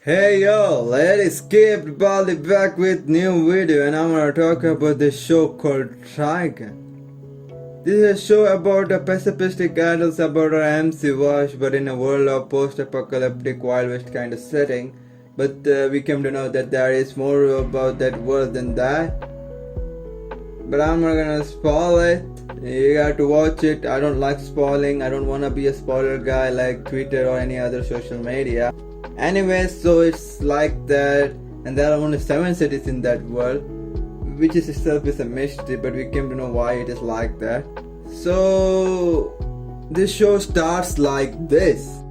Hey yo, let's skip Bali back with new video, and I'm gonna talk about this show called Trigun. This is a show about a pacifistic adults about our MC Wash, but in a world of post-apocalyptic Wild West kind of setting. But we came to know that there is more about that world than that. But I'm not gonna spoil it. You got to watch it. I don't like spoiling. I don't wanna be a spoiler guy like Twitter or any other social media. Anyway, so it's like that, and there are only 7 cities in that world, which is itself is a mystery, but we came to know why it is like that. So this show starts like this.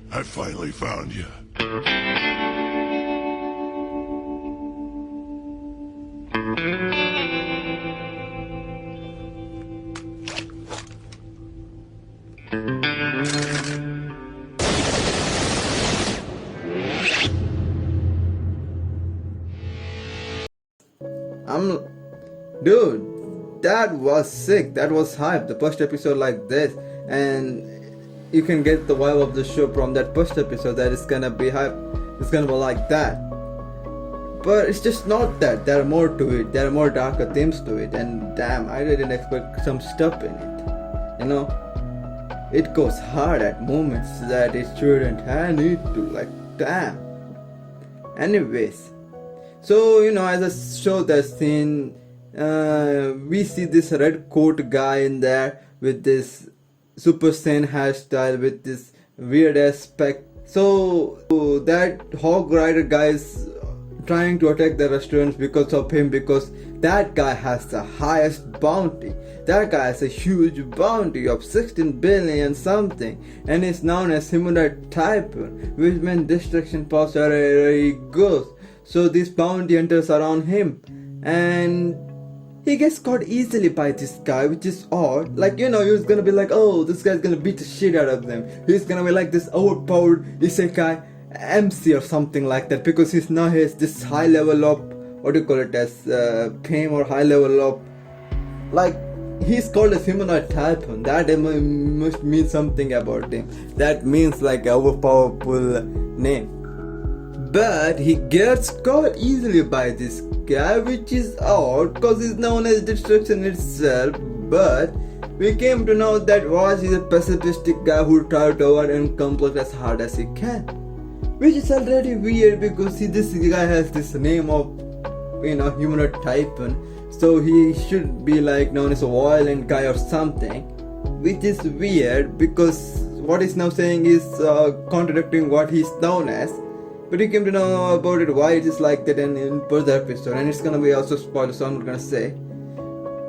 I finally found you. Dude, that was sick. That was hype. The first episode like this, and you can get the vibe of the show from that first episode that it's gonna be hype. It's gonna be like that. But it's just not that. There are more to it. There are more darker themes to it, and damn, I didn't expect some stuff in it. You know, it goes hard at moments that it shouldn't have need to. Like damn. Anyways, so as I showed the scene, we see this red coat guy in there with this Super Saiyan hairstyle with this weird aspect. So that hog rider guy is trying to attack the restaurants because of him, because that guy has the highest bounty. That guy has a huge bounty of 16 billion something, and is known as humanoid typhoon, which means destruction pass wherever he goes. So these bounty hunters are on him, and he gets caught easily by this guy, which is odd. Like, he's gonna be like, oh, this guy's gonna beat the shit out of them. He's gonna be like this overpowered isekai MC or something like that, because he has this high level of, what do you call it, as fame, or high level of, like, he's called as humanoid typhoon. That must mean something about him. That means like a overpowerful name. But he gets caught easily by this guy, which is odd because he's known as destruction itself. But we came to know that Wash is a pacifistic guy who tried to over and complete as hard as he can, which is already weird because this guy has this name of humanoid typhoon, so he should be like known as a violent guy or something, which is weird because what he's now saying is contradicting what he's known as. But you came to know about it, why it is like that, in further episode, and it's gonna be also spoiled, so I'm not gonna say.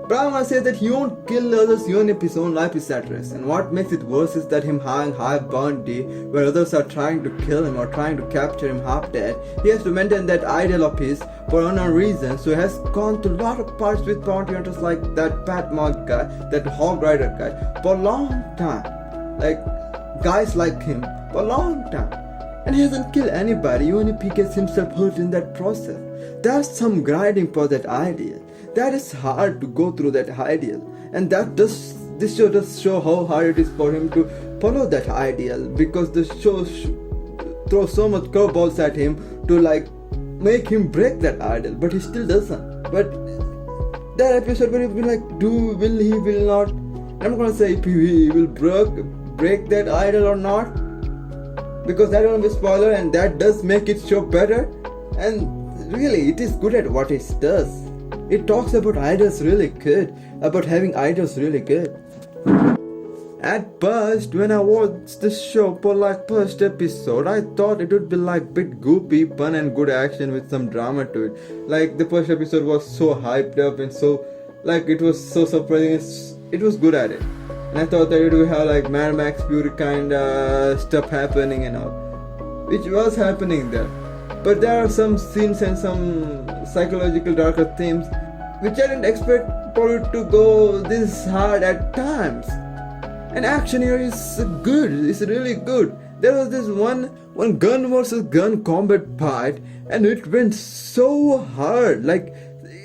But I'm gonna say that he won't kill others even if his own life is at risk. And what makes it worse is that him having high bounty, where others are trying to kill him or trying to capture him half dead, he has to maintain that ideal of his for unknown reasons. So he has gone through a lot of parts with bounty hunters like that Pat Mark guy, that Hog Rider guy, for a long time. Like guys like him for a long time. And he hasn't killed anybody, even if he gets himself hurt in that process. There's some grinding for that ideal. That is hard to go through that ideal. And this show does show how hard it is for him to follow that ideal, because the show throws so much curveballs at him to like make him break that ideal, but he still doesn't. But that episode where you'll be like, will he, will not. I'm not gonna say if he will break that idol or not, because that will be a spoiler, and that does make it show better. And really, it is good at what it does. It talks about idols really good, about having idols really good. At first, when I watched the show for like first episode, I thought it would be like bit goopy, fun and good action with some drama to it. Like the first episode was so hyped up and so like it was so surprising. It was good at it, and I thought that it would have like Mad Max Fury kind of stuff happening and all, which was happening there. But there are some scenes and some psychological darker themes which I didn't expect for it to go this hard at times. And action here is good, it's really good. There was this one gun versus gun combat fight, and it went so hard. Like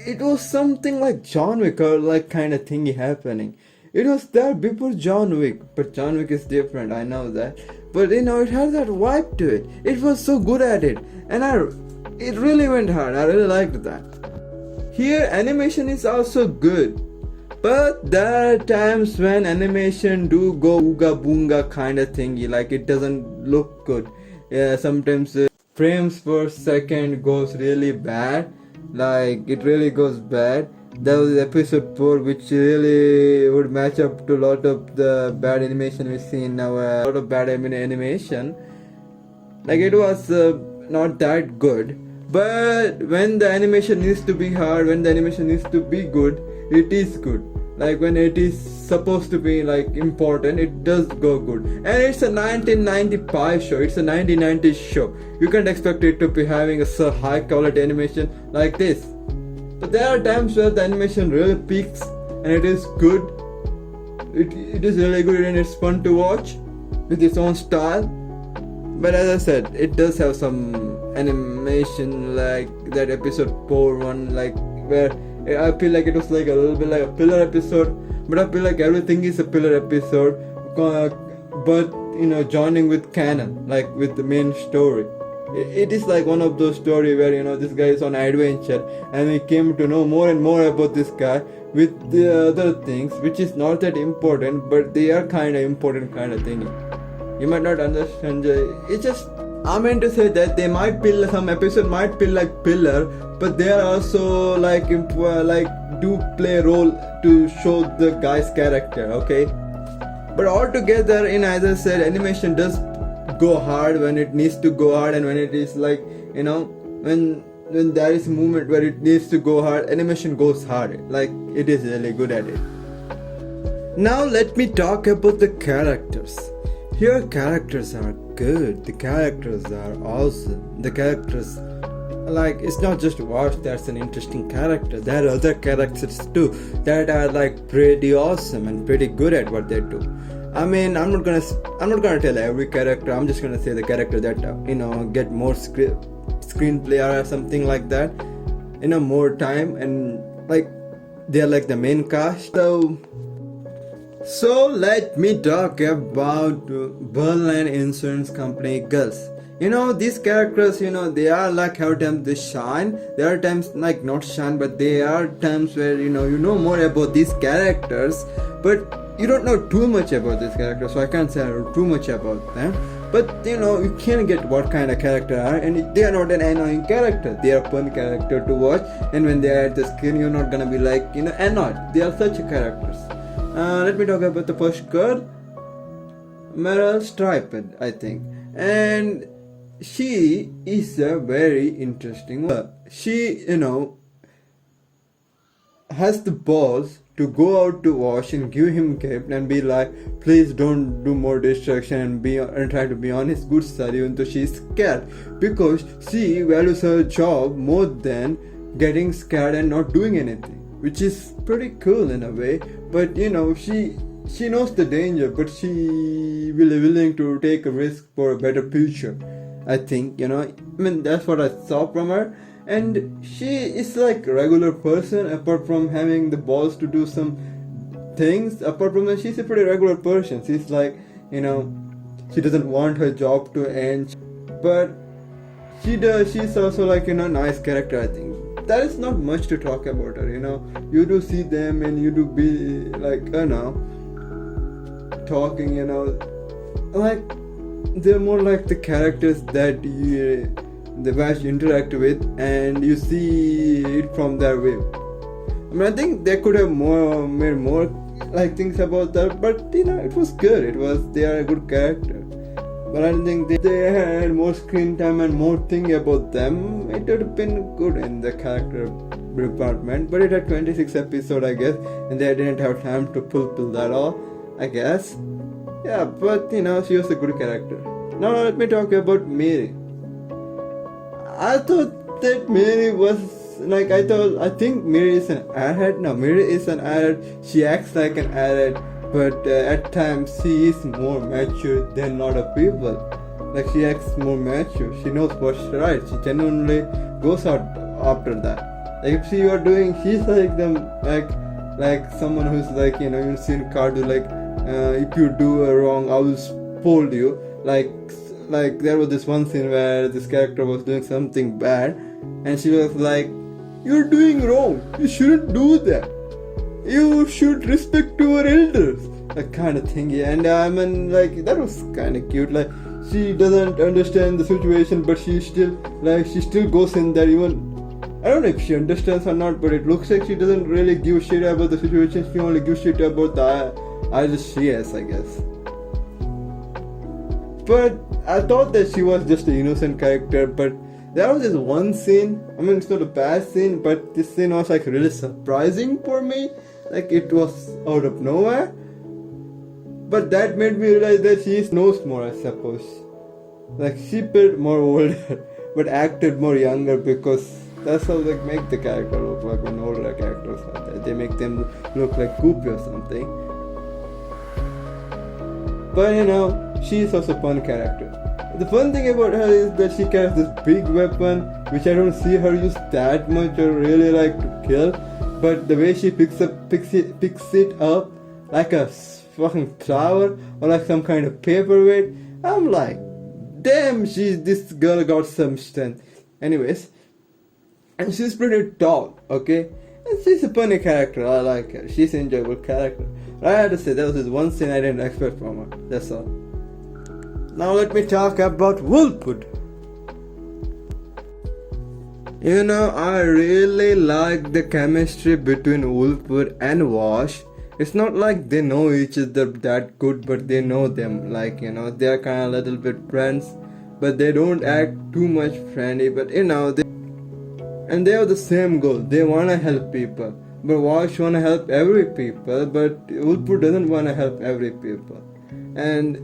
it was something like John Wick or like kind of thingy happening. It was there before John Wick, but John Wick is different, I know that. But it had that vibe to it. It was so good at it, and it really went hard. I really liked that. Here, animation is also good, but there are times when animation do go ooga boonga kind of thingy, like it doesn't look good. Yeah, sometimes frames per second goes really bad, like it really goes bad. That was episode 4, which really would match up to a lot of the bad animation we see now. A lot of bad animation, like it was not that good. But when the animation needs to be hard, when the animation needs to be good, it is good. Like when it is supposed to be like important, it does go good. And it's a 1995 show, it's a 1990s show. You can't expect it to be having a so high quality animation like this. But there are times where the animation really peaks and it is good. It is really good and it's fun to watch with its own style. But as I said, it does have some animation like that episode 4 one, like where I feel like it was like a little bit like a filler episode. But I feel like everything is a filler episode, but joining with canon, like with the main story. It is like one of those stories where this guy is on adventure and we came to know more and more about this guy with the other things which is not that important, but they are kind of important kind of thing. You might not understand. It's just I meant to say that they might feel some episode might feel like pillar, but they are also like do play a role to show the guy's character. Okay, but altogether, as I said, animation does go hard when it needs to go hard, and when it is like when there is a moment where it needs to go hard, animation goes hard. Like it is really good at it. Now let me talk about the characters. Here characters are good, the characters are awesome, the characters, like it's not just Wash that's an interesting character, there are other characters too that are like pretty awesome and pretty good at what they do. I mean, I'm not gonna tell every character. I'm just gonna say the character that get more screenplay or something like that, more time, and like they're like the main cast. So let me talk about Berlin Insurance Company girls. These characters, they are like how times they shine. There are times like not shine, but there are times where you know more about these characters, but you don't know too much about this character, so I can't say too much about them. But you can get what kind of character are, and they are not an annoying character. They are a fun character to watch, and when they are at the screen, you're not gonna be like annoyed. They are such characters. Let me talk about the first girl, Meryl Streep, I think, and she is a very interesting one. She has the balls to go out to Wash and give him gift and be like, please don't do more destruction and try to be on his good side, even though she's scared, because she values her job more than getting scared and not doing anything, which is pretty cool in a way. But she knows the danger, but she will be willing to take a risk for a better future. I think that's what I saw from her. And she is like a regular person, apart from having the balls to do some things. Apart from that, she's a pretty regular person. She's like, she doesn't want her job to end, but she does. She's also like, nice character, I think. there is not much to talk about her, you know. You do see them and you do be like, talking, you know, like they're more like the characters that the Vash interact with, and you see it from their way. I mean, I think they could have made more like things about that, but you know, it was good. They are a good character. But I don't think they had more screen time and more thing about them. It would have been good in the character department. But it had 26 episodes, I guess, and they didn't have time to fulfill that all, I guess. Yeah, but you know, she was a good character. Now let me talk about Mary. I thought that Mary was like, I think Mary is an airhead. No, Mary is an airhead. She acts like an airhead, but at times she is more mature than a lot of people. Like, she acts more mature. She knows what's right. She genuinely goes out after that. Like, if she were doing, she's like them, like someone who's like, you know, you've seen cartoon, like, if you do a wrong, I will scold you. Like there was this one scene where this character was doing something bad, and she was like, "You're doing wrong. You shouldn't do that. You should respect your elders." That kind of thing. Yeah. And I mean, like, that was kind of cute. Like, she doesn't understand the situation, but she still goes in there. Even, I don't know if she understands or not, but it looks like she doesn't really give a shit about the situation. She only gives shit about the idols she has, I guess. But I thought that she was just an innocent character, but there was this one scene, I mean, it's not a bad scene, but this scene was like really surprising for me. Like, it was out of nowhere. But that made me realize that she knows more, I suppose. Like, she felt more older, but acted more younger, because that's how they make the character look like when older characters are there. They make them look like goofy or something. But you know, she is also a fun character. The fun thing about her is that she carries this big weapon, which I don't see her use that much or really like to kill. But the way she picks it up like a fucking flower or like some kind of paperweight, I'm like, damn, this girl got some strength. Anyways, and she's pretty tall, okay? And she's a funny character, I like her. She's an enjoyable character. I had to say, there was this one scene I didn't expect from her, that's all. Now let me talk about Wolfwood. You know, I really like the chemistry between Wolfwood and Wash. It's not like they know each other that good, but they know them. Like, you know, they're kind of a little bit friends, but they don't act too much friendly. But you know, they have the same goal. They want to help people. But Wash want to help every people, but Wolfwood doesn't want to help every people. And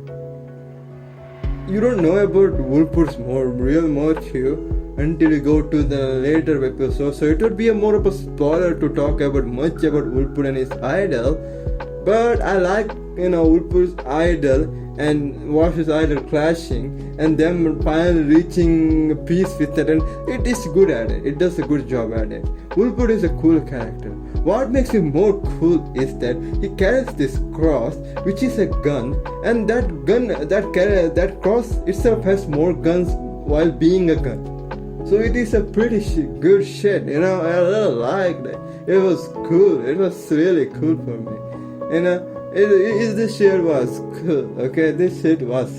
you don't know about Wolfwood's real motive until you go to the later episode. So it would be more of a spoiler to talk about much about Wolfwood and his idol. But I like, you know, Wolfwood's idol and Wash's idol clashing and them finally reaching peace with it, and it is good at it. It does a good job at it. Wolfwood is a cool character. What makes him more cool is that he carries this cross, which is a gun, and that cross itself has more guns while being a gun. So it is a pretty good shit, you know. I really liked it. It was cool. It was really cool for me. You know, this shit was cool. Okay, this shit was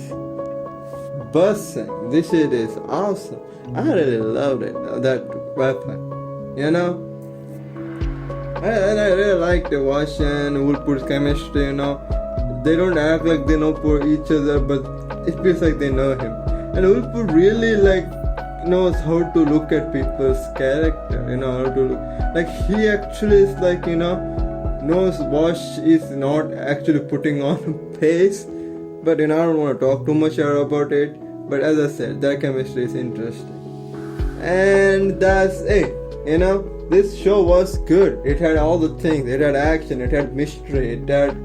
busting. This shit is awesome. I really loved it. That weapon, you know. And I really like the Wash and Wolfwood's chemistry, you know. They don't act like they know for each other, but it feels like they know him. And Wolfwood really knows how to look at people's character, you know, how to look. Like, he actually is like, you know, knows Wash is not actually putting on a face. But you know, I don't want to talk too much about it. But as I said, their chemistry is interesting. And that's it, you know. This show was good. It had all the things. It had action, it had mystery, it had,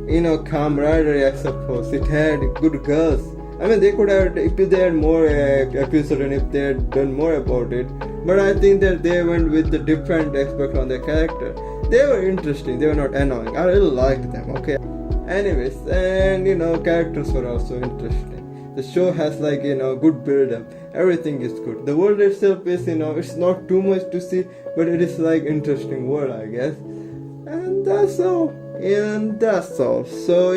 you know, camaraderie, I suppose. It had good girls. I mean, they could have, if they had more episodes and if they had done more about it. But I think that they went with the different aspect on their character. They were interesting, they were not annoying. I really liked them, okay? Anyways, and you know, characters were also interesting. The show has like good build up. Everything is good. The world itself is it's not too much to see, but it is like interesting world, I guess. And that's all. And that's all. So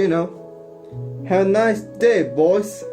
have a nice day, boys.